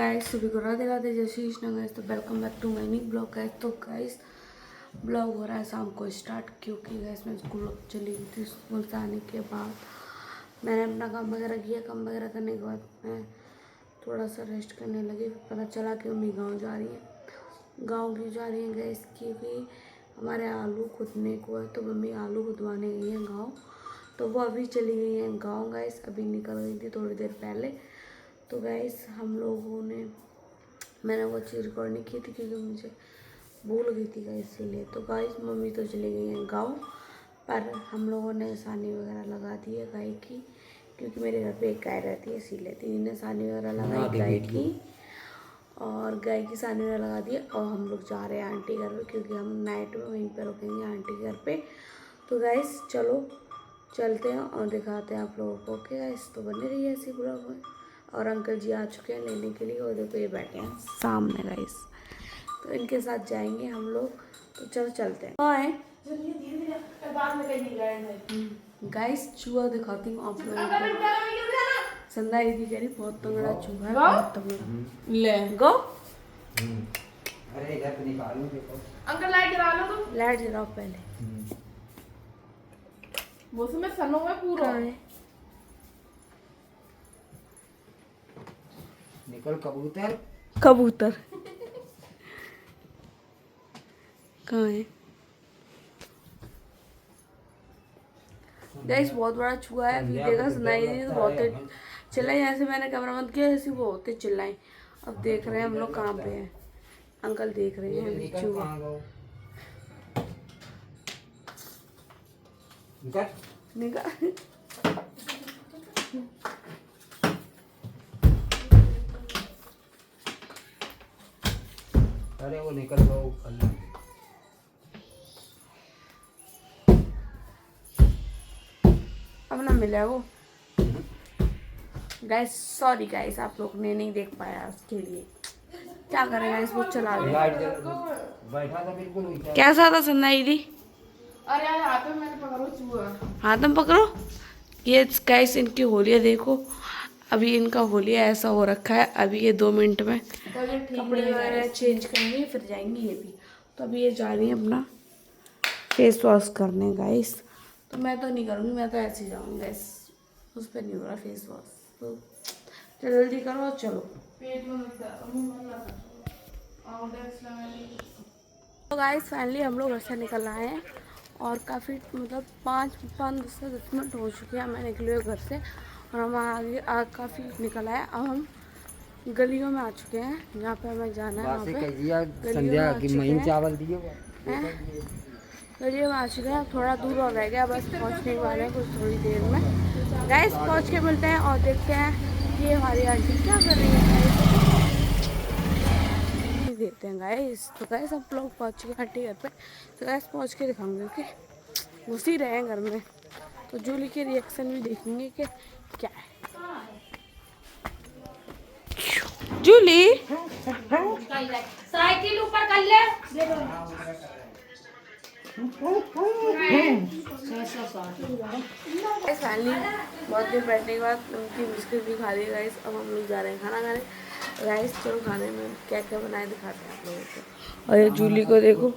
Guys सभी को राधे राधे, जय श्री कृष्ण गाइस। तो welcome back to my new blog guys. तो गाइस ब्लॉग हो रहा है शाम को स्टार्ट, क्योंकि गाइस मैं स्कूल चली गई थी। स्कूल से आने के बाद मैंने अपना काम वगैरह किया। काम वगैरह करने के बाद मैं थोड़ा सा रेस्ट करने लगी। पता चला कि मम्मी गाँव जा रही है। गाँव क्यों जा रही है गाइस? क्योंकि हमारे आलू खुदने को है, तो मम्मी आलू खुदवाने गई है गाँव। तो वो अभी चली गई है गाँव गाइस, अभी निकल गई थी थोड़ी देर पहले। तो गाइस हम लोगों ने मैंने वो चीज़ रिकॉर्ड नहीं की थी क्योंकि मुझे भूल गई थी गाइस, इसीलिए। तो गाइस मम्मी तो चली गई हैं गाँव, पर हम लोगों ने सानी वगैरह लगा दी है गाय की, क्योंकि मेरे घर पे एक गाय रहती है, इसीलिए दीदी ने सानी वगैरह लगाई गाय की। और गाय की सानी वगैरह लगा दी है। और हम लोग जा रहे हैं आंटी घर पे, क्योंकि हम नाइट में वहीं पर रुकेंगे आंटी घर पे। तो गाइस चलो चलते हैं और दिखाते हैं आप लोगों को। ओके गाइस, तो बने रहिए ऐसी ब्लॉग में। और अंकल जी आ चुके हैं लेने के लिए, और देखो ये बैठे हैं सामने गाइस। तो इनके साथ जाएंगे हम लोग। तो चलो चलते हैं। बाय गाइस, चूहा दिखाती हूँ आप लोगों को। संदा दीदी कह रही बहुत तगड़ा चूहा है, बहुत तगड़ा। ले गो। अरे इधर तो निकालूं, देखो अंकल लाइट जला लो तुम। लाइट जलाओ पहले। मौसम में सनो है पूरा। निकल कबूतर। कबूतर कहाँ है गाइस? बहुत बड़ा चूहा है। अभी देखा सुनाई नहीं तो बहुत चिल्लाई। जैसे मैंने कैमरा बंद किया ऐसे वो होते चिल्लाई। अब देख रहे हैं हम लोग कहाँ पे हैं। अंकल देख रहे हैं निकल चूहा। कहाँ गो? निकल निकल अरे वो निकल गो अल्लाह। अब ना मिला वो। गाइस सॉरी गाइस, आप लोग ने नहीं देख पाया, उसके लिए क्या करें गाइस, वो चला गया। बैठा था बिल्कुल ऊंचा। कैसा था सन्ना दीदी? अरे यार हाथ में मैंने पकड़ो चूहा। हाथ में पकड़ो। ये गाइस इनकी होलिया देखो। अभी इनका होलिया ऐसा हो रखा है। अभी ये 2 मिनट में कपड़े वगैरह चेंज करेंगे, फिर जाएंगे ये भी। तो अभी ये जा रही है अपना फेस वॉश करने गाइस। तो मैं तो नहीं करूँगी, मैं तो ऐसे ही जाऊँगी गाइस। उस पर नहीं हो रहा फेस वॉश। तो जल्दी करो और चलो। पेट में मत कर। तो गाइस फाइनली हम लोग घर से निकल आए हैं, और काफ़ी मतलब 5 से 10 मिनट हो चुके हैं हमें निकले हुए घर से। और हम आगे काफ़ी निकल आए। अब हम गलियों में आ चुके हैं जहाँ पे हमें जाना है। वहाँ पे संध्या की महीन चावल दिए गलियों में आ चुके हैं। थोड़ा दूर और रह गया, बस पहुँचने वाले हैं कुछ थोड़ी देर में। गाइस पहुँच के मिलते हैं और देखते हैं कि हमारी आंटी क्या कर रही है। देते हैं गाइस। तो गाइस हम लोग पहुँच चुके आंटी घर पे। तो गाइस पहुँच के दिखाऊंगे कि घुस ही रहे हैं घर में। तो जूली के रिएक्शन भी देखेंगे कि क्या है। जूली साइकिल ऊपर कर ले। फाइनली बहुत देर बैठने के बाद उनकी बिस्किट भी खा ली गाइस। अब हम लोग जा रहे हैं खाना खाने। गाइस चलो खाने में क्या क्या बनाए दिखाते हैं आप लोगों को। और ये जूली को देखो।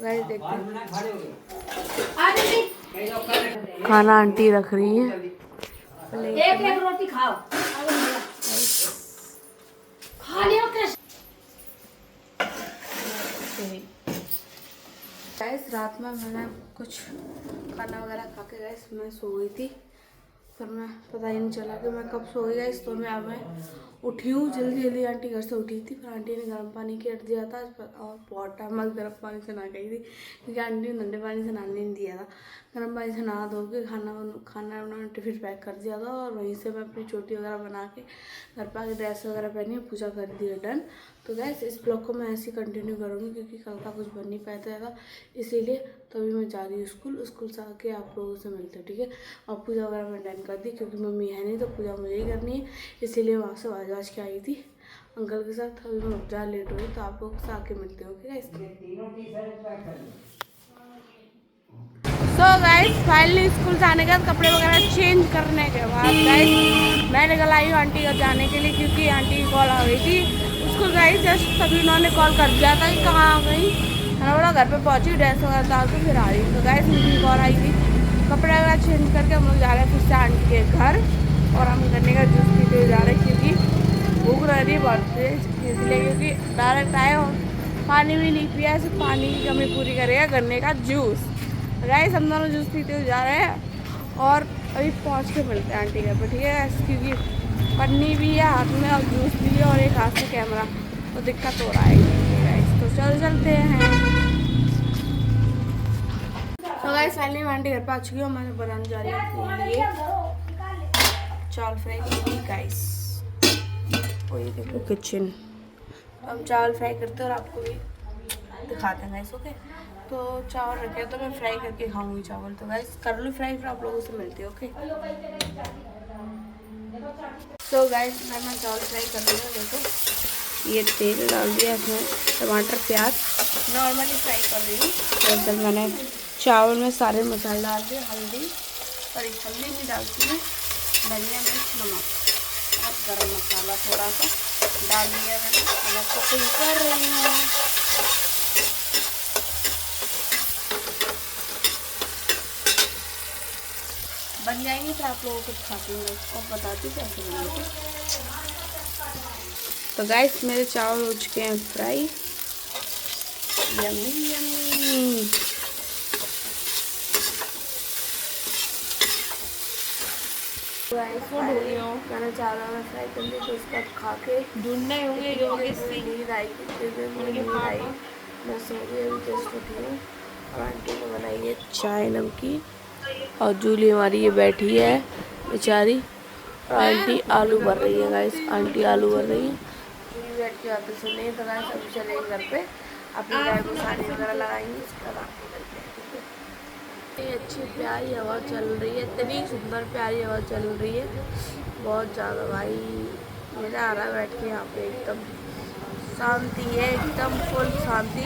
गाइस देखते हैं खाना आंटी रख रही है। एक एक रोटी खाओ। खा लियो कैसे? गाइस रात में मैंने कुछ खाना वगैरह खा के गाइस मैं सो गई थी। फिर मैं पता ही नहीं चला कि मैं कब सो गई गाइस। तो मैं उठी हूँ जल्दी जल्दी। आंटी घर से उठी थी, फिर आंटी ने गर्म पानी कर दिया था। और बहुत टाइम बाद गर्म पानी से नहा गई थी, क्योंकि आंटी ने ठंडे पानी से नहाने नहीं दिया था। गर्म पानी से नहा धो के खाना उन्होंने टिफिन पैक कर दिया था। और वहीं से मैं अपनी चोटी वगैरह बना के घर पर आके ड्रेस वगैरह पहनी, पूजा कर दी है डन। तो गैस इस ब्लॉग को मैं ऐसे ही कंटिन्यू करूँगी, क्योंकि कल का कुछ बन नहीं पाता था, इसीलिए। तभी मैं जा रही हूँ स्कूल से आके आप लोगों से मिलते हैं, ठीक है। और पूजा वगैरह मैं डन कर दी, क्योंकि मम्मी है नहीं तो पूजा मुझे ही करनी है, इसीलिए वहाँ से आवाज के आई थी अंकल के साथ। अभी मैं ज़्यादा लेट हो रही, तो आप लोग से आके मिलते हो, ठीक है। सो गाइस फाइनली स्कूल जाने के बाद कपड़े वगैरह चेंज करने के बाद गाइस मैं निकल आई हूँ आंटी घर जाने के लिए, क्योंकि आंटी की कॉल आ गई थी उसको। गाइस जस्ट तभी उन्होंने कॉल कर दिया था कि कहाँ आ गई। मैंने बोला घर पे पहुँची, ड्रेस वगैरह डाल के फिर आ रही। तो गाइस उनकी कॉल आई थी, कपड़े वगैरह चेंज करके हम लोग जा रहे हैं फिर से आंटी के घर। और हम गन्ने का जूस पीते हुए जा रहे हैं, क्योंकि भूख लग रही है बहुत तेज, इसलिए क्योंकि डायरेक्ट आए और पानी भी नहीं पिया, सिर्फ पानी की कमी पूरी करेगा गन्ने का जूस। गाइस हम दोनों जूस पीते हुए जा रहे हैं और अभी पहुंच के मिलते हैं आंटी घर पर, ठीक है। क्योंकि पन्नी भी है हाथ में और जूस भी है और एक हाथ से कैमरा, तो दिक्कत हो रहा है गाइस। तो चलते हैं। तो गाइस फाइनली मैं आंटी घर पर आ चुकी हूँ। मैंने बनाने जा रही हूँ ये चावल फ्राई की गाइस। और ये देखो किचन, हम चावल फ्राई करते हैं और आपको भी दिखाते हैं गाइस। ओके, तो चावल रखे तो मैं फ्राई करके खाऊंगी चावल। तो गाइस कर लो फ्राई, फिर आप लोगों से मिलती है। ओके, तो गाइस मैं चावल फ्राई कर रही हूँ। देखो ये तेल डाल दिया, इसमें टमाटर प्याज नॉर्मली फ्राई कर रही हूँ। तो मैंने चावल में सारे मसाले डाल दिए, हल्दी नहीं डालती मैं, धनिया मिर्च नमक और गरम मसाला थोड़ा सा डाल दिया मैंने। मैं कुकिंग कर रही हूँ। बन जाएंगे फिर आप लोगों को खाती हूँ और बताती हूँ कैसे बनेंगे। तो गाइस मेरे चावल हो चुके हैं फ्राई, यम्मी यम्मी। मैंने चावल में फ्राई कर लिया, तो उसका खा के ढूंढने होंगे जो नींद आई मैं सो गई, अभी जस्ट उठी हूँ। और आंटी ने बनाई है चाय नमकीन और जूली हमारी ये बैठी है बेचारी, और आंटी आलू भर रही है गाइस। आंटी आलू भर रही है, जूली बैठ के बातें सुन रही है। तो गाइस अभी चलेंगे घर पे, अपनी गाय को साड़ी वगैरह लगाएंगे, उसका ये अच्छी प्यारी हवा चल रही है, इतनी सुंदर प्यारी हवा चल रही है बहुत ज़्यादा भाई। मज़ा आ रहा है बैठ के यहाँ पे, एकदम शांति है, एकदम फुल शांति,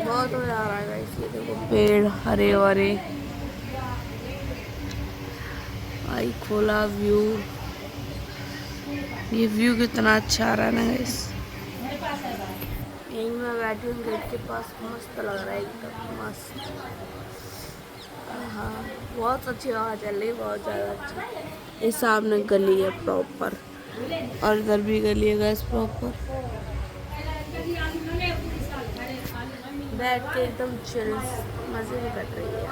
बहुत मज़ा आ रहा है गाइस। ये देखो पेड़ हरे भरे भाई, खोला व्यू, ये व्यू कितना अच्छा आ रहा है ना गाइस। यहीं मैं बैठी हूँ गेट के पास, मस्त लग रहा है एकदम मस्त। हाँ बहुत अच्छी हवा चल रही है, बहुत ज़्यादा अच्छी। ये सामने गली है प्रॉपर, और इधर भी गली है गाइस प्रॉपर। बैठ के एकदम चिल मज़े में कट रही है।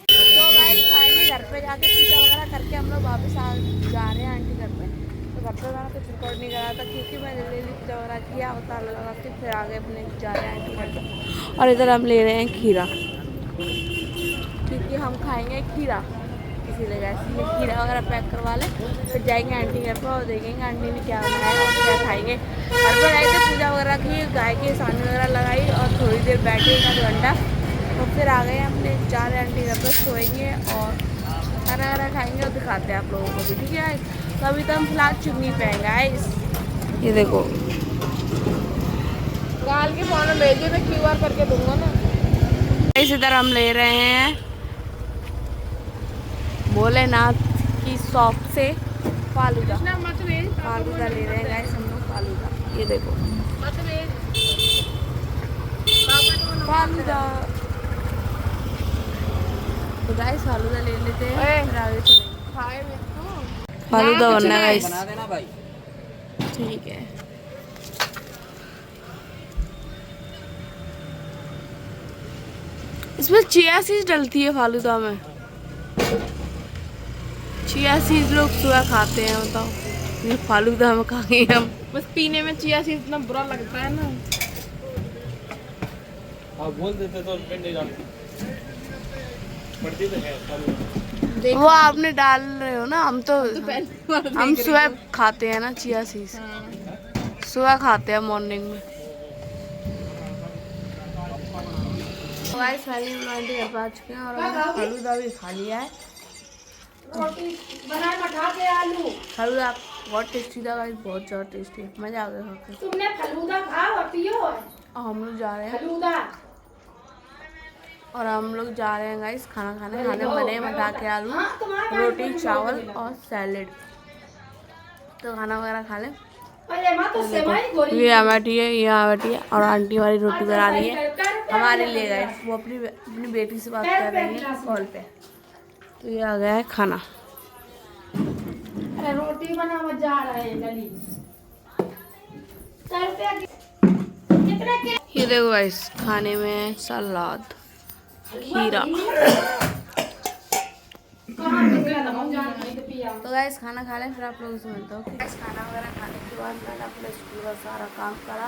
तो गाइस फाइनली घर पे जाके पूजा वगैरह करके हम लोग वापस जा रहे हैं आंटी घर पे। तो घर पे मैंने कुछ रिकॉर्ड नहीं करा था, क्योंकि मैं जल्दी पूजा वगैरह किया बता लगा के फिर आगे अपने जा रहे हैं आंटी घर पे। और इधर हम ले रहे हैं खीरा, क्योंकि हम खाएंगे खीरा, इसीलिए इसलिए खीरा वगैरह पैक करवा लें, फिर जाएंगे आंटी घर पर और देखेंगे आंटी ने क्या बनाया और क्या खाएंगे। घर पर गए थे, पूजा वगैरह की, गाय की सानी वगैरह लगाई और थोड़ी देर बैठे 1 घंटा, तो फिर आ गए हमने जा रहे आंटी घर पर, सोएंगे और खाना वगैरह खाएंगे और दिखाते हैं आप लोगों को भी, ठीक है। तो अभी तो हम फिलहाल चुन्नी पहनेंगे गाइस। ये देखो गाल के फोन में भेजे, मैं QR करके दूंगा ना। इस इधर हम ले रहे हैं भोलेनाथ की शॉप से फालूदा ले रहे हैं गाइस हम लोग फालूदा। ये देखो फालूदा, तो गाइस फालूदा ले लेते हैं फिर आगे चलेंगे। फालूदा बनना गाइस, बना देना भाई। ठीक है। इसमें चिया सीड्स डलती है फालूदा में, चिया सीड्स लोग सुबह खाते हैं, बताओ ये फालूदा में खाएंगे हम। बस पीने में चिया सीड्स इतना बुरा लगता है ना। आप बोल देते तो नहीं डालते, पड़ती तो है। वो आपने डाल रहे हो ना, हम तो हम सुबह खाते हैं ना चिया सीड्स, सुबह खाते हैं मॉर्निंग में। गाइस फाइनली आंटी घर पर आ चुके हैं और हमने फालूदा भी खा लिया है। रोटी बनाए मठा के आलू। फलूदा बहुत टेस्टी था गाइस, बहुत ज़्यादा टेस्टी, मज़ा आ गया खा के। तुमने फलूदा खाओ और पियो। और हम लोग जा रहे हैं गाइस खाना खाने। खाने बने हैं मठा के आलू, रोटी, चावल और सैलेड। तो खाना वगैरह खा लें। ये बैठी है, यहाँ बैठी है और आंटी हमारी रोटी बना रही है हमारे लिए गाइस। वो अपनी बेटी से बात कर रही है कॉल पे। तो ये आ गया है खाना। रोटी बनावा जा रहे हैं गली। ये देखो गाइस, खाने में सलाद, खीरा। तो गाइस खाना खा लें, फिर आप लोगों से मिलता हूँ। गाइस खाना वगैरह खाने के बाद मैंने अपने स्कूल का सारा काम करा।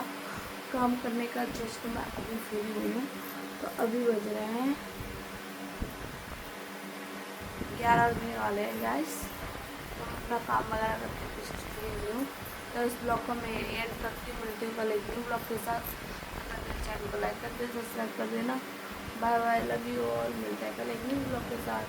काम करने का जस्ट मैं अभी फ्री हुई हूँ। तो अभी बज रहे हैं 11 बजने वाले हैं गाइस। तो अपना काम वगैरह करके कुछ फ्री हुई हूँ। तो इस ब्लॉग को मैं एंड करती हूँ, मिलती हूँ कल एक न्यू ब्लॉग के साथ। अपने चैनल को लाइक कर देना, सब्सक्राइब कर देना। Bye bye, love you all. मिलते हैं कल एक न्यू ब्लॉग के साथ।